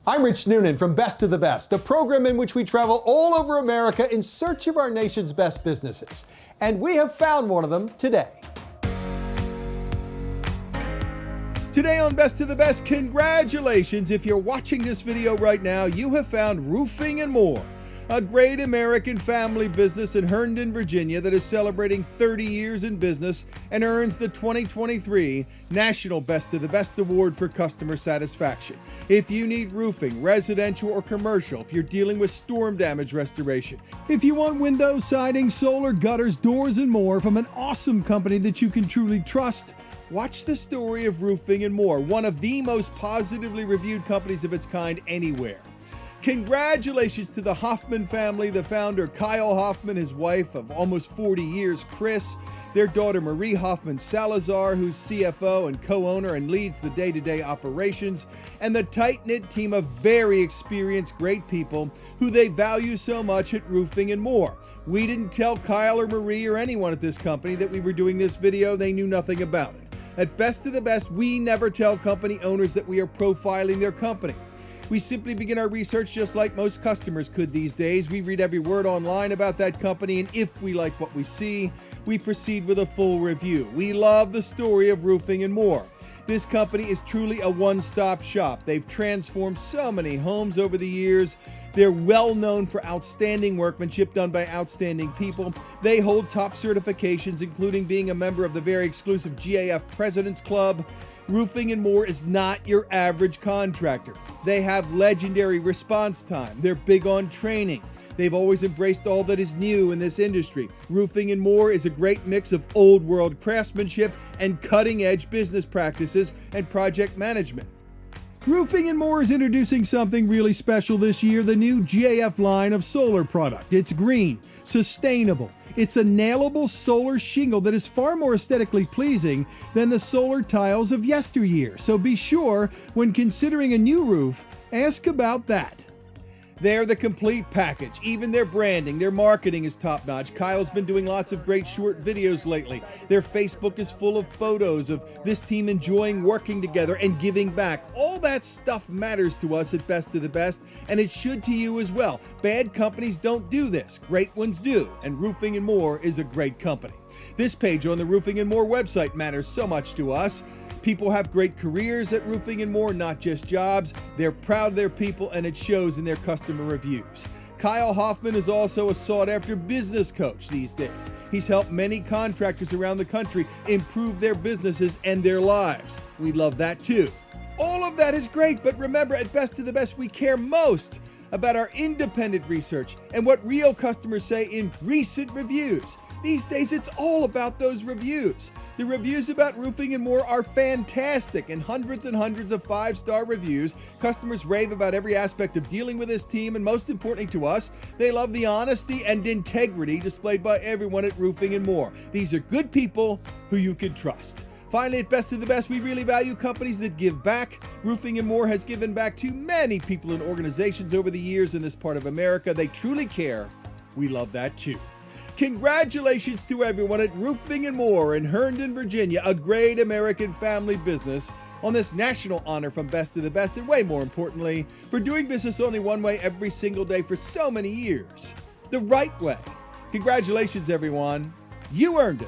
I'm Rich Noonan from Best of the Best, a program in which we travel all over America in search of our nation's best businesses. And we have found one of them today. Today on Best of the Best, congratulations. If you're watching this video right now, you have found Roofing and More, a great American family business in Herndon, Virginia that is celebrating 30 years in business and earns the 2023 National Best of the Best Award for Customer Satisfaction. If you need roofing, residential or commercial, if you're dealing with storm damage restoration, if you want windows, siding, solar, gutters, doors, and more from an awesome company that you can truly trust, watch the story of Roofing and More, one of the most positively reviewed companies of its kind anywhere. Congratulations to the Hoffman family, the founder Kyle Hoffman, his wife of almost 40 years, Chris, their daughter Marie Hoffman Salazar, who's CFO and co-owner and leads the day-to-day operations, and the tight-knit team of very experienced, great people who they value so much at Roofing and More. We didn't tell Kyle or Marie or anyone at this company that we were doing this video. They knew nothing about it. At Best of the Best, we never tell company owners that we are profiling their company. We simply begin our research just like most customers could these days. We read every word online about that company, and if we like what we see, we proceed with a full review. We love the story of Roofing and More. This company is truly a one-stop shop. They've transformed so many homes over the years. They're well known for outstanding workmanship done by outstanding people. They hold top certifications, including being a member of the very exclusive GAF President's Club. Roofing and More is not your average contractor. They have legendary response time. They're big on training. They've always embraced all that is new in this industry. Roofing and More is a great mix of old world craftsmanship and cutting edge business practices and project management. Roofing and More is introducing something really special this year, the new GAF line of solar product. It's green, sustainable. It's a nailable solar shingle that is far more aesthetically pleasing than the solar tiles of yesteryear. So be sure, when considering a new roof, ask about that. They're the complete package. Even their branding, their marketing is top-notch. Kyle's been doing lots of great short videos lately. Their Facebook is full of photos of this team enjoying working together and giving back. All that stuff matters to us at Best of the Best, and it should to you as well. Bad companies don't do this. Great ones do, and Roofing and More is a great company. This page on the Roofing and More website matters so much to us. People have great careers at Roofing and More, not just jobs. They're proud of their people, and it shows in their customer reviews. Kyle Hoffman is also a sought-after business coach these days. He's helped many contractors around the country improve their businesses and their lives. We love that too. All of that is great, but remember, at Best of the Best, we care most about our independent research and what real customers say in recent reviews. These days, it's all about those reviews. The reviews about Roofing and More are fantastic, and hundreds of five-star reviews. Customers rave about every aspect of dealing with this team, and most importantly to us, they love the honesty and integrity displayed by everyone at Roofing and More. These are good people who you can trust. Finally, at Best of the Best, we really value companies that give back. Roofing and More has given back to many people and organizations over the years in this part of America. They truly care. We love that too. Congratulations to everyone at Roofing and More in Herndon, Virginia, a great American family business, on this national honor from Best of the Best, and way more importantly, for doing business only one way every single day for so many years. The right way. Congratulations, everyone. You earned it.